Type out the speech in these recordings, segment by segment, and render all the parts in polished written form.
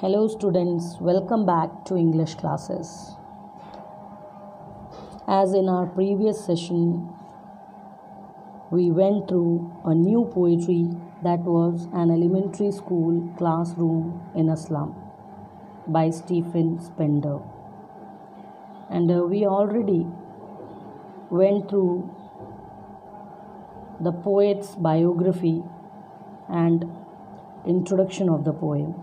Hello students, welcome back to English classes. As in our previous session, we went through a new poetry that was an elementary school classroom in a slum by Stephen Spender. And we already went through the poet's biography and introduction of the poem.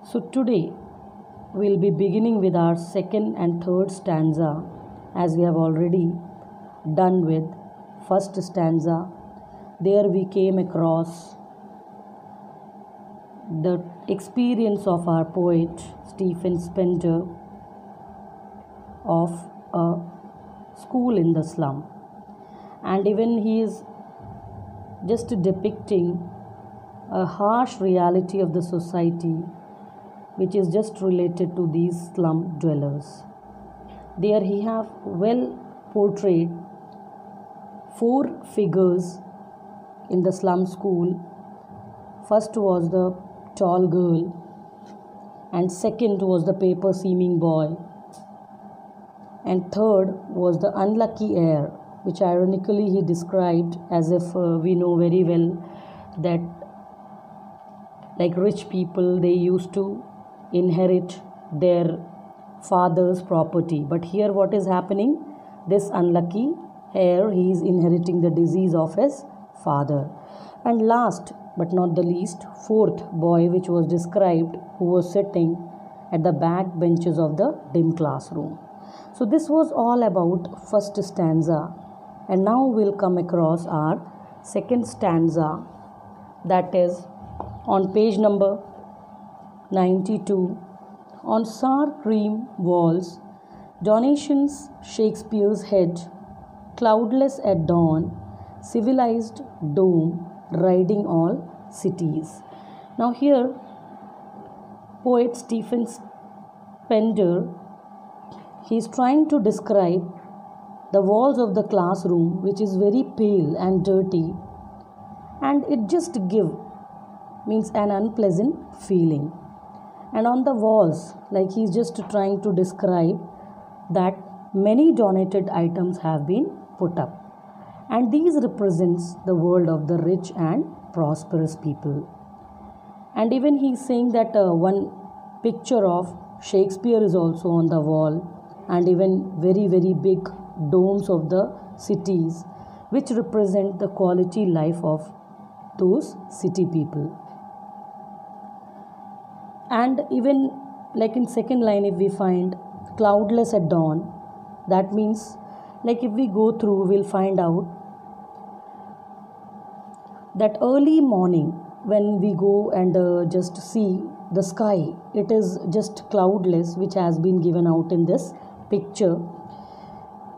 So today we'll be beginning with our second and third stanza, as we have already done with first stanza. There we came across the experience of our poet Stephen Spender of a school in the slum, and even he is just depicting a harsh reality of the society which is just related to these slum dwellers. There he have well portrayed four figures in the slum school. First was the tall girl, and second was the paper seaming boy, and third was the unlucky heir, which ironically he described as if we know very well that like rich people, they used to inherit their father's property, but here what is happening? This unlucky heir, he is inheriting the disease of his father. And last but not the least, fourth boy, which was described, who was sitting at the back benches of the dim classroom. So this was all about first stanza, and now we'll come across our second stanza, that is on page number 92. On sour cream walls, donations, Shakespeare's head, cloudless at dawn, civilized dome, riding all cities. Now here, poet Stephen Spender, he is trying to describe the walls of the classroom, which is very pale and dirty, and it just means an unpleasant feeling. And on the walls, like he's just trying to describe that many donated items have been put up, and these represents the world of the rich and prosperous people. And even he's saying that one picture of Shakespeare is also on the wall, and even very big domes of the cities, which represent the quality life of those city people. And even like in second line, if we find cloudless at dawn, that means like if we go through, we'll find out that early morning when we go and just see the sky, it is just cloudless, which has been given out in this picture.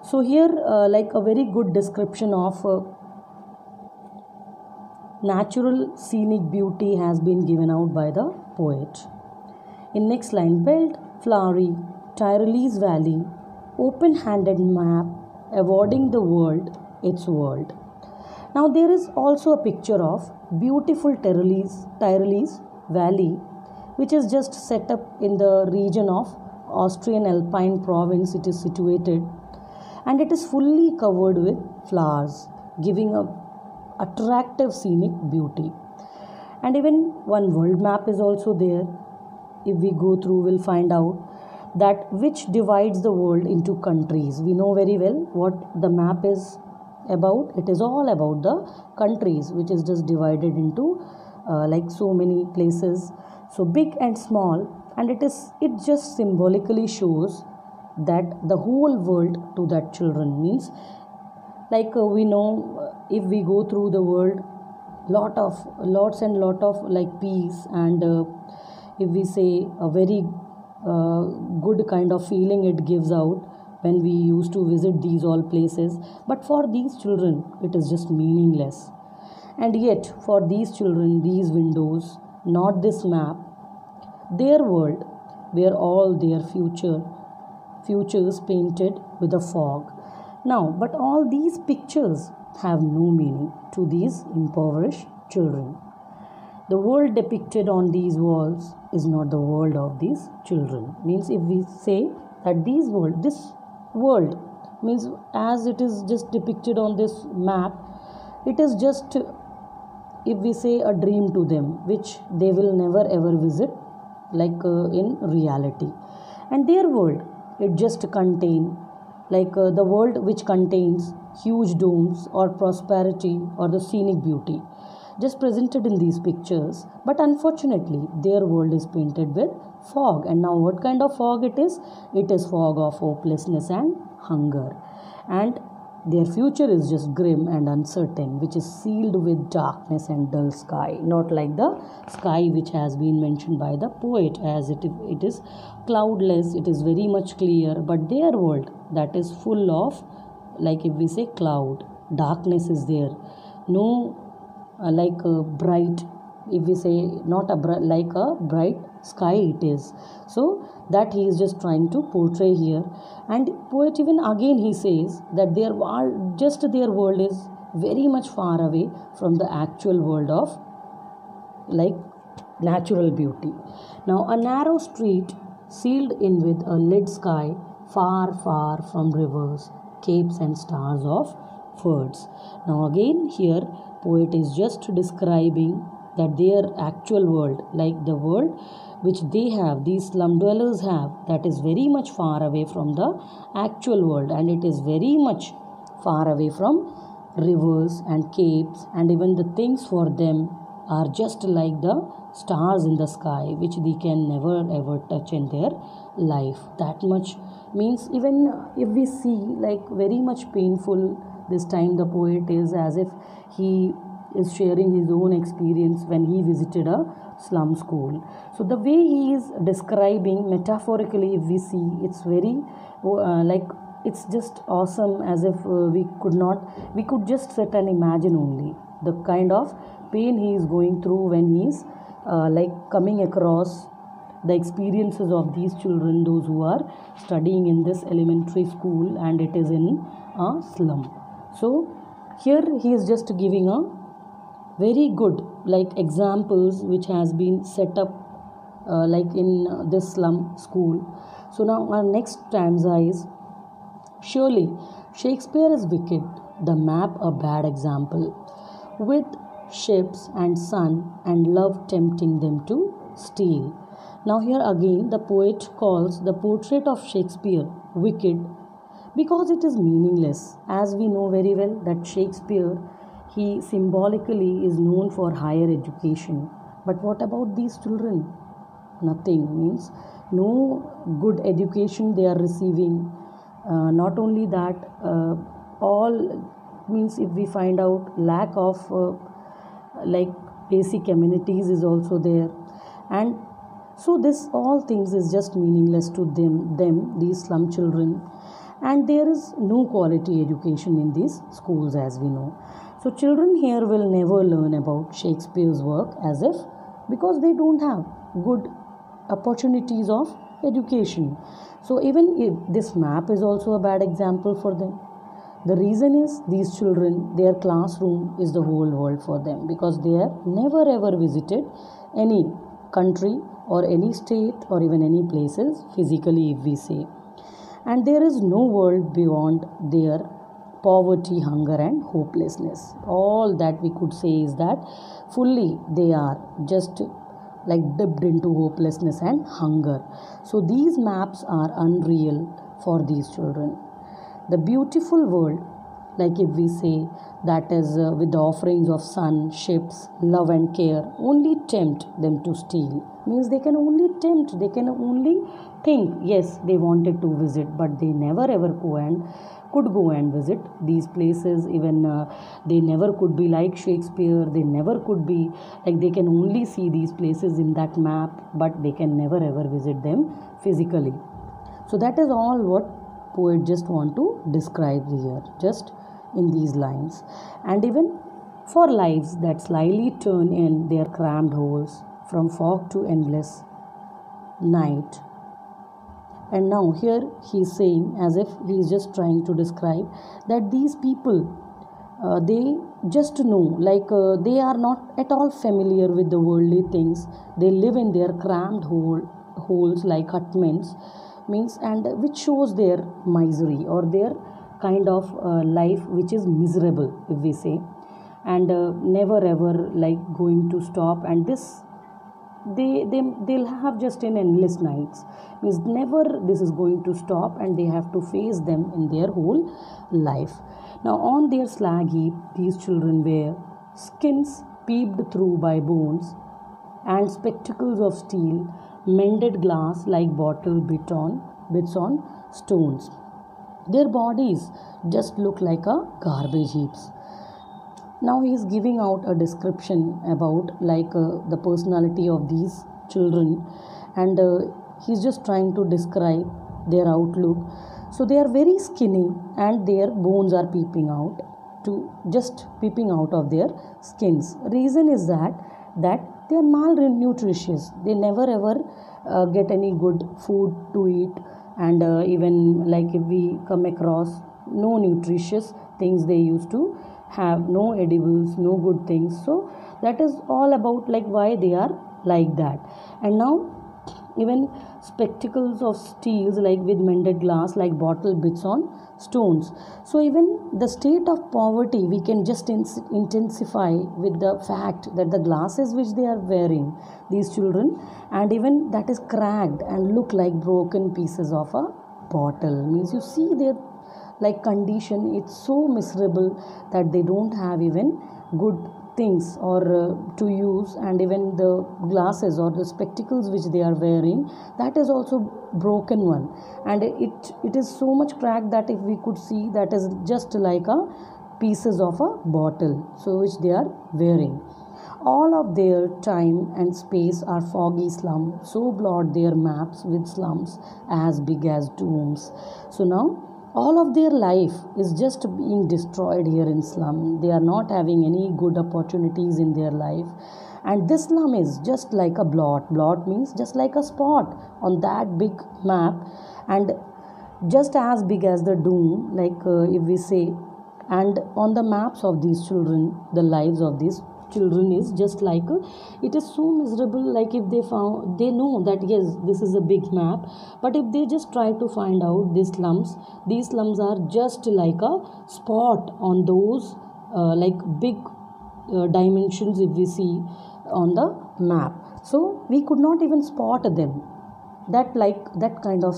So here like a very good description of natural scenic beauty has been given out by the poet. In next line, belt, flowery, Tyrolese valley, open-handed map, awarding the world its world. Now there is also a picture of beautiful Tyrolese valley, which is just set up in the region of Austrian Alpine province. It is situated, and it is fully covered with flowers, giving a attractive scenic beauty. And even one world map is also there. If we go through, we'll find out that which divides the world into countries. We know very well what the map is about. It is all about the countries, which is just divided into like so many places, so big and small, and it just symbolically shows that the whole world to that children, means like we know if we go through the world, lots and lot of like peace, and if we say a very good kind of feeling it gives out when we used to visit these all places. But for these children, it is just meaningless. And yet for these children, these windows, not this map, their world, where all their futures painted with a fog. Now, but all these pictures have no meaning to these impoverished children. the world depicted on these walls is not the world of these children. Means if we say that this world means as it is just depicted on this map, it is just, if we say, a dream to them which they will never ever visit in reality. And their world, it just contain the world which contains huge domes or prosperity or the scenic beauty just presented in these pictures, but unfortunately their world is painted with fog. And now what kind of fog it is? It is fog of hopelessness and hunger, and their future is just grim and uncertain, which is sealed with darkness and dull sky, not like the sky which has been mentioned by the poet, as it is cloudless, it is very much clear. But their world, that is full of, if we say, cloud, darkness is there, no bright, if we say, not a bright sky it is. So that he is just trying to portray here. And poet even again he says that their world is very much far away from the actual world of natural beauty. Now a narrow street sealed in with a lit sky, far far from rivers, capes and stars of birds. Now again here poet is just describing that their actual world, like the world which they have, these slum dwellers have, that is very much far away from the actual world, and it is very much far away from rivers and capes, and even the things for them are just like the stars in the sky which they can never ever touch in their life. That much means, even if we see, very much painful this time the poet is, as if he is sharing his own experience when he visited a slum school. So the way he is describing metaphorically, if we see, it's very it's just awesome, as if we could just sit and imagine only the kind of pain he is going through when he is coming across the experiences of these children, those who are studying in this elementary school, and it is in a slum. So here he is just giving a very good examples which has been set up in this slum school. So now our next stanza is, surely Shakespeare is wicked, the map a bad example, with ships and sun and love tempting them to steal. Now here again the poet calls the portrait of Shakespeare wicked because it is meaningless. As we know very well that Shakespeare, he symbolically is known for higher education. But what about these children? Nothing. Means no good education they are receiving. Not only that, all means, if we find out, lack of basic amenities is also there. And so this all things is just meaningless to them these slum children. And there is no quality education in these schools, as we know. So children here will never learn about Shakespeare's work, as if, because they don't have good opportunities of education. So even if this map is also a bad example for them, the reason is these children, their classroom is the whole world for them, because they have never ever visited any country or any state or even any places physically, if we say. And there is no world beyond their poverty, hunger and hopelessness. All that we could say is that fully they are just dipped into hopelessness and hunger. So these maps are unreal for these children. The beautiful world, if we say, that is with the offerings of sun, ships, love and care, only tempt them to steal. Means they can only tempt, they can only think, yes, they wanted to visit, but they never ever could go and visit these places. Even they never could be like Shakespeare, they never could be they can only see these places in that map, but they can never ever visit them physically. So that is all what poet just want to describe here, just in these lines. And even for lives that slyly turn in their crammed holes, from fog to endless night. And now here he is saying, as if he is just trying to describe that these people, they just to know, they are not at all familiar with the worldly things. They live in their cramped holes like hutments, means, and which shows their misery or their kind of life which is miserable, if we say, and never ever like going to stop. And this, they'll have just an endless nights, means never this is going to stop, and they have to face them in their whole life. Now on their slag heap these children wear skins peeped through by bones, and spectacles of steel, mended glass like bottle bits on stones. Their bodies just look like a garbage heaps. Now he is giving out a description about the personality of these children, and he's just trying to describe their outlook. So they are very skinny, and their bones are peeping out of their skins. Reason is that they are malnutritious. They never ever get any good food to eat, and even like if we come across no nutritious things, they used to have no edibles, no good things. So that is all about like why they are like that. And now even spectacles of steels like with mended glass like bottle bits on stones. So even the state of poverty we can just intensify with the fact that the glasses which they are wearing, these children, and even that is cracked and look like broken pieces of a bottle, means you see their like condition, it's so miserable that they don't have even good things or to use. And even the glasses or the spectacles which they are wearing, that is also broken one, and it is so much cracked that if we could see, that is just like a pieces of a bottle, so which they are wearing. All of their time and space are foggy slum, so blot their maps with slums as big as domes. So now all of their life is just being destroyed here in slum. They are not having any good opportunities in their life, and this slum is just like a blot means just like a spot on that big map, and just as big as the doom, if we say. And on the maps of these children, the lives of these children is just like it is so miserable. Like if they know that yes, this is a big map, but if they just try to find out these slums are just like a spot on those big dimensions if we see on the map. So we could not even spot them, that kind of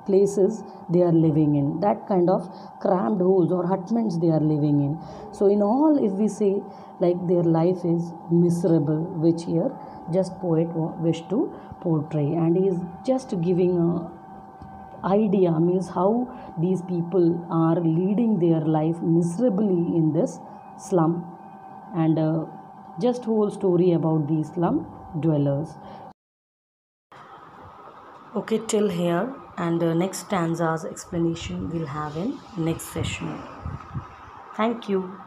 places they are living in, that kind of cramped holes or hutments they are living in. So in all, if we say their life is miserable, which here just poet wish to portray, and he is just giving a idea, means how these people are leading their life miserably in this slum, and just whole story about these slum dwellers. Okay, till here, and next stanza's explanation we'll have in next session. Thank you.